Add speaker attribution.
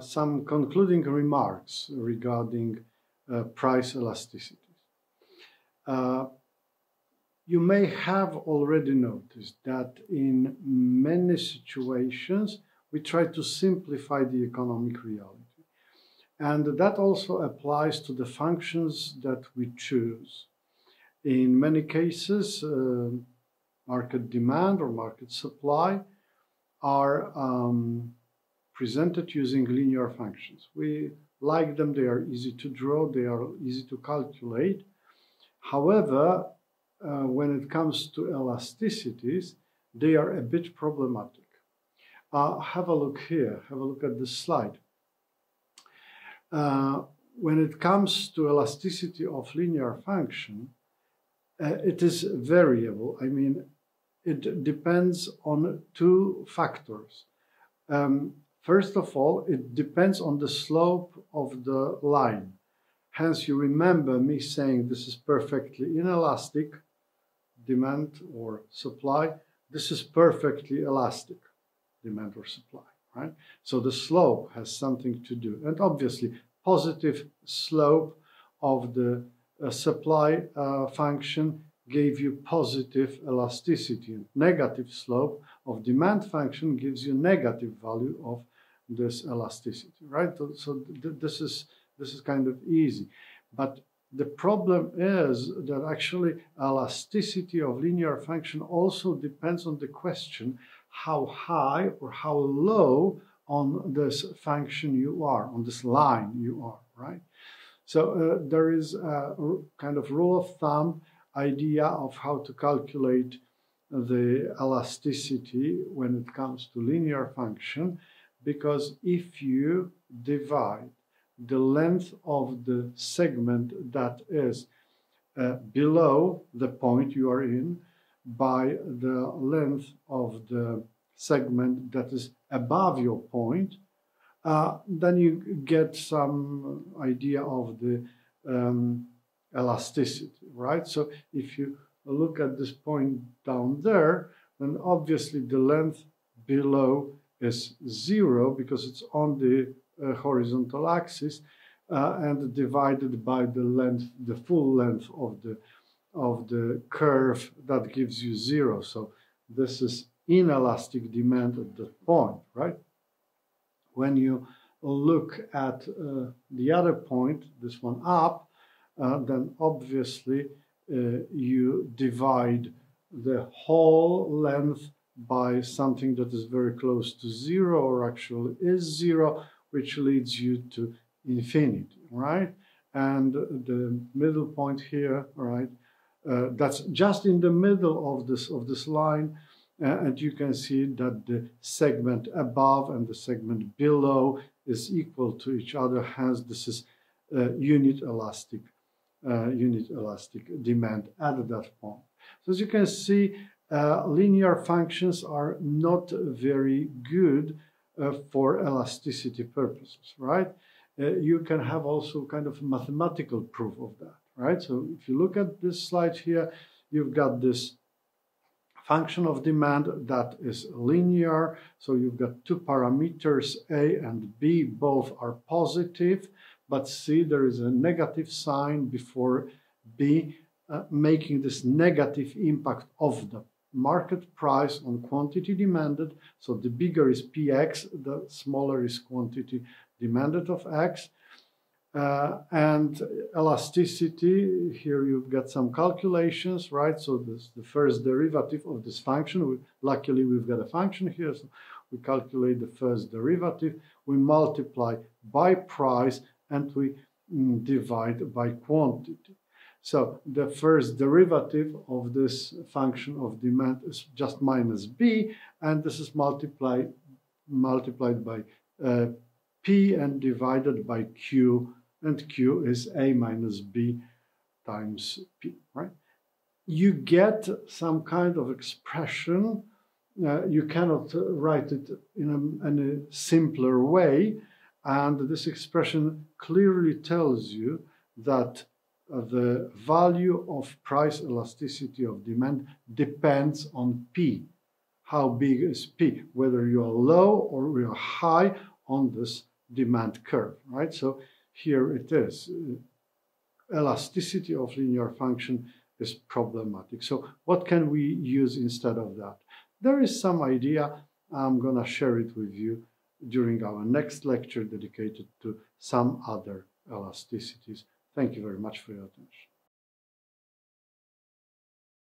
Speaker 1: some concluding remarks regarding price elasticities. You may have already noticed that in many situations we try to simplify the economic reality. And that also applies to the functions that we choose. In many cases, market demand or market supply are presented using linear functions. We like them, they are easy to draw, they are easy to calculate. However, when it comes to elasticities, they are a bit problematic. Have a look here, have a look at this slide. When it comes to elasticity of linear function, it is variable. I mean, it depends on two factors. First of all, it depends on the slope of the line. Hence, you remember me saying this is perfectly inelastic, demand or supply. This is perfectly elastic, demand or supply, right? So the slope has something to do. And obviously, positive slope of the supply function gave you positive elasticity. Negative slope of demand function gives you negative value of this elasticity, right? So this is kind of easy. But the problem is that actually elasticity of linear function also depends on the question how high or how low on this function you are, on this line you are, right? So there is a kind of rule of thumb idea of how to calculate the elasticity when it comes to linear function, because if you divide the length of the segment that is below the point you are in by the length of the segment that is above your point, then you get some idea of the elasticity, right? So if you look at this point down there, then obviously the length below is 0 because it's on the horizontal axis and divided by the length, the full length of the curve, that gives you 0. So this is inelastic demand at that point, right? When you look at the other point, this one up, then obviously you divide the whole length by something that is very close to 0 or actually is 0, which leads you to infinity, right? And the middle point here, right, that's just in the middle of this line, and you can see that the segment above and the segment below is equal to each other. Hence, this is unit elastic demand at that point. So as you can see, linear functions are not very good for elasticity purposes, right? You can have also kind of mathematical proof of that, right? So if you look at this slide here, you've got this function of demand that is linear. So you've got two parameters, A and B, both are positive, but see there is a negative sign before B, making this negative impact of the market price on quantity demanded. So the bigger is Px, the smaller is quantity demanded of X. And elasticity, here you've got some calculations, right? So this is the first derivative of this function. Luckily, we've got a function here, so we calculate the first derivative. We multiply by price and we divide by quantity. So the first derivative of this function of demand is just minus b, and this is multiplied by p and divided by q, and q is a minus b times p, right? You get some kind of expression. You cannot write it in a simpler way, and this expression clearly tells you that the value of price elasticity of demand depends on P. How big is P? Whether you are low or you are high on this demand curve, right? So here it is. Elasticity of linear function is problematic. So what can we use instead of that? There is some idea. I'm going to share it with you during our next lecture dedicated to some other elasticities. Thank you very much for your attention.